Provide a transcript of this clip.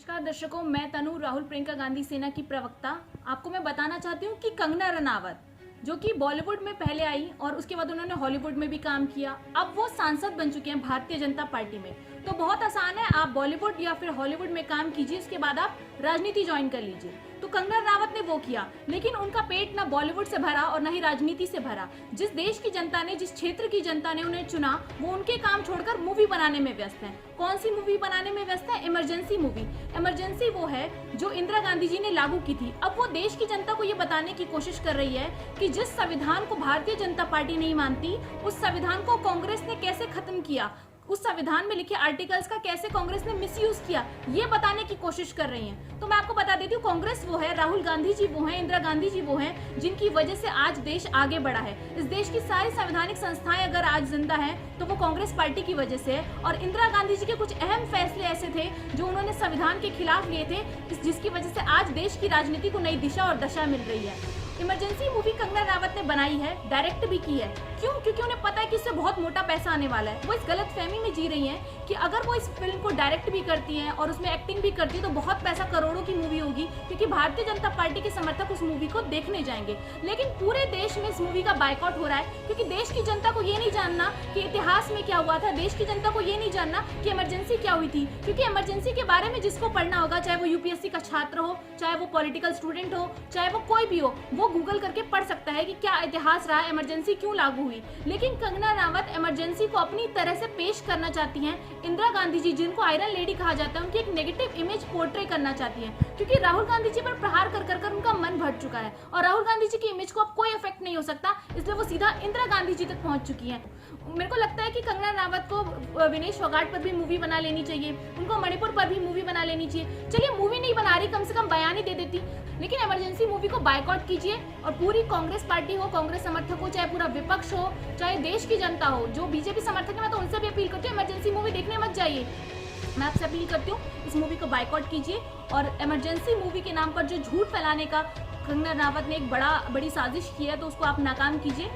नमस्कार दर्शकों, मैं तनु राहुल प्रियंका गांधी सेना की प्रवक्ता। आपको मैं बताना चाहती हूँ कि कंगना रनावत जो कि बॉलीवुड में पहले आई और उसके बाद उन्होंने हॉलीवुड में भी काम किया, अब वो सांसद बन चुके हैं भारतीय जनता पार्टी में। तो बहुत आसान है, आप बॉलीवुड या फिर हॉलीवुड में काम कीजिए, उसके बाद आप राजनीति ज्वाइन कर लीजिए। तो कंगना रनावत ने वो किया, लेकिन उनका पेट ना बॉलीवुड से भरा और ना ही राजनीति से भरा। जिस देश की जनता ने, जिस क्षेत्र की जनता ने उन्हें चुना, वो उनके काम छोड़कर मूवी बनाने में व्यस्त है। कौन सी मूवी बनाने में व्यस्त है? Emergency movie. इमरजेंसी वो है जो इंदिरा गांधी जी ने लागू की थी। अब वो देश की जनता को ये बताने की कोशिश कर रही है कि जिस संविधान को भारतीय जनता पार्टी नहीं मानती, उस संविधान को कांग्रेस ने कैसे खत्म किया, उस संविधान में लिखे आर्टिकल्स का कैसे कांग्रेस ने मिसयूज किया, ये बताने की कोशिश कर रही हैं। तो मैं आपको बता देती हूँ, कांग्रेस वो है, राहुल गांधी जी वो हैं, इंदिरा गांधी जी वो हैं, जिनकी वजह से आज देश आगे बढ़ा है। इस देश की सारी संवैधानिक संस्थाएं अगर आज जिंदा हैं तो वो कांग्रेस पार्टी की वजह से है। और इंदिरा गांधी जी के कुछ अहम फैसले ऐसे थे जो उन्होंने संविधान के खिलाफ लिए थे, जिसकी वजह से आज देश की राजनीति को नई दिशा और दशा मिल रही है। इमरजेंसी मूवी कंगना रनावत ने बनाई है, डायरेक्ट भी की है। क्यों? क्योंकि उन्हें पता है कि इससे बहुत मोटा पैसा आने वाला है। वो इस गलतफहमी में जी रही हैं कि अगर वो इस फिल्म को डायरेक्ट भी करती हैं और उसमें एक्टिंग भी करती है तो बहुत पैसा, करोड़ों की मूवी होगी, क्योंकि भारतीय जनता पार्टी के समर्थक उस मूवी को देखने जाएंगे। लेकिन पूरे देश में इस मूवी का बायकॉट हो रहा है, क्योंकि देश की जनता को ये नहीं जानना कि इतिहास में क्या हुआ था, देश की जनता को ये नहीं जानना कि इमरजेंसी क्या हुई थी। क्योंकि इमरजेंसी के बारे में जिसको पढ़ना होगा, चाहे वो यूपीएससी का छात्र हो, चाहे वो पॉलिटिकल स्टूडेंट हो, चाहे वो कोई भी हो, वो गूगल करके पढ़ सकता है कि क्या इतिहास रहा, इमरजेंसी क्यों लागू हुई। लेकिन कंगना रनावत इमरजेंसी को अपनी तरह से पेश करना चाहती हैं। इंदिरा गांधी जी, जिनको आयरन लेडी कहा जाता है, उनकी एक नेगेटिव इमेज पोर्ट्रे करना चाहती हैं, क्योंकि राहुल गांधी जी पर प्रहार कर कर उनका मन भर चुका है और राहुल गांधी जी की इमेज को अब कोई इफेक्ट नहीं हो सकता, इसलिए वो सीधा इंदिरा गांधी जी तक पहुंच चुकी हैं। मेरे को लगता है कि कंगना रनावत को विनेश फोगाट पर भी मूवी बना लेनी चाहिए, उनको मणिपुर पर भी मूवी बना लेनी चाहिए। चलिए मूवी नहीं बना रही, कम से कम बयान ही दे देती, लेकिन इमरजेंसी मूवी को बायकॉट कीजिए और पूरी कांग्रेस पार्टी हो, कांग्रेस समर्थक हो, चाहे पूरा विपक्ष हो, चाहे देश की जनता हो, जो बीजेपी समर्थक है, मैं तो उनसे भी अपील करती हूँ, इमरजेंसी मूवी देखने मत जाइए। मैं आपसे अपील करती हूँ, इस मूवी को बायकॉट कीजिए और इमरजेंसी मूवी के नाम पर जो झूठ फैलाने का कंगना रनावत ने एक बड़ी साजिश की है, तो उसको आप नाकाम कीजिए।